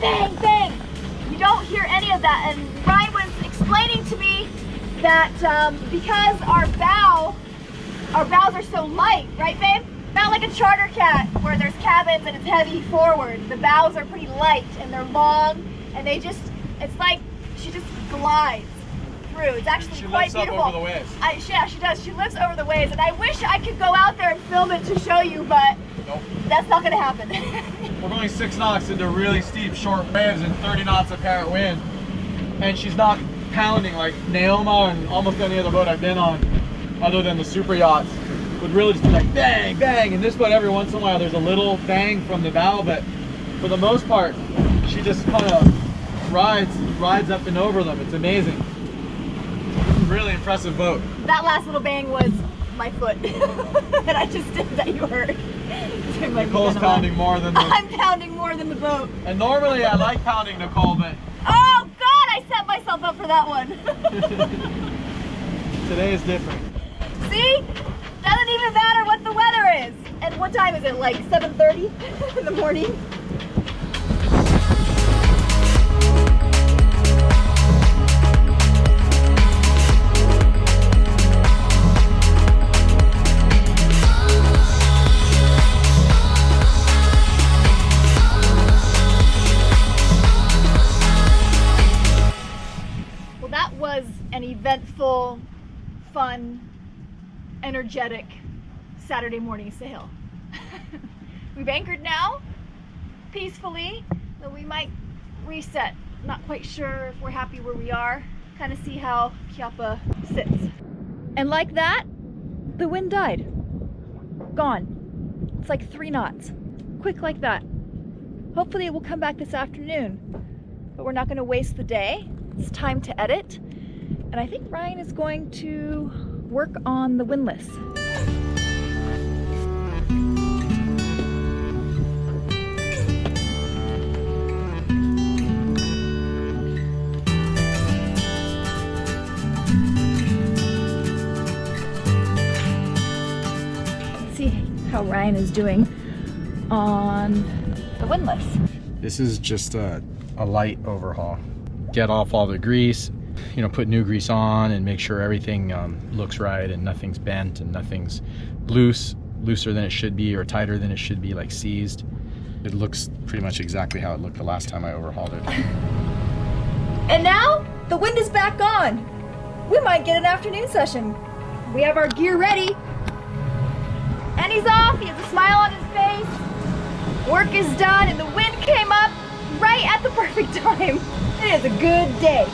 bang, bang. You don't hear any of that. And Ryan was explaining to me that because our bows are so light, right babe? Not like a charter cat where there's cabins and it's heavy forward. The bows are pretty light and they're long and they just, it's like she just glides through. It's actually quite beautiful. She lifts up over the waves. Yeah, she does. She lifts over the waves, and I wish I could go out there and film it to show you, but nope. That's not gonna happen. We're going 6 knots into really steep, short waves and 30 knots apparent wind, and she's not pounding like Naoma and almost any other boat I've been on, other than the super yachts, would really just be like bang, bang. And this boat, every once in a while, there's a little bang from the bow, but for the most part, she just kind of rides up and over them. It's amazing. Really impressive boat. That last little bang was my foot that I just did that you heard. Nicole's pounding more than the... I'm pounding more than the boat. And normally I like pounding Nicole, but... Oh God, I set myself up for that one. Today is different. See? Doesn't even matter what the weather is. And what time is it? Like 7:30 in the morning? An eventful, fun, energetic Saturday morning sail. We've anchored now, peacefully, though we might reset. Not quite sure if we're happy where we are. Kind of see how Kiapa sits. And like that, the wind died. Gone. It's like 3 knots. Quick like that. Hopefully it will come back this afternoon, but we're not going to waste the day. It's time to edit. And I think Ryan is going to work on the windlass. Let's see how Ryan is doing on the windlass. This is just a light overhaul. Get off all the grease, you know, put new grease on and make sure everything looks right and nothing's bent and nothing's looser than it should be or tighter than it should be, like seized. It looks pretty much exactly how it looked the last time I overhauled it. And now the wind is back on. We might get an afternoon session. We have our gear ready. And he's off, he has a smile on his face. Work is done and the wind came up right at the perfect time. It is a good day.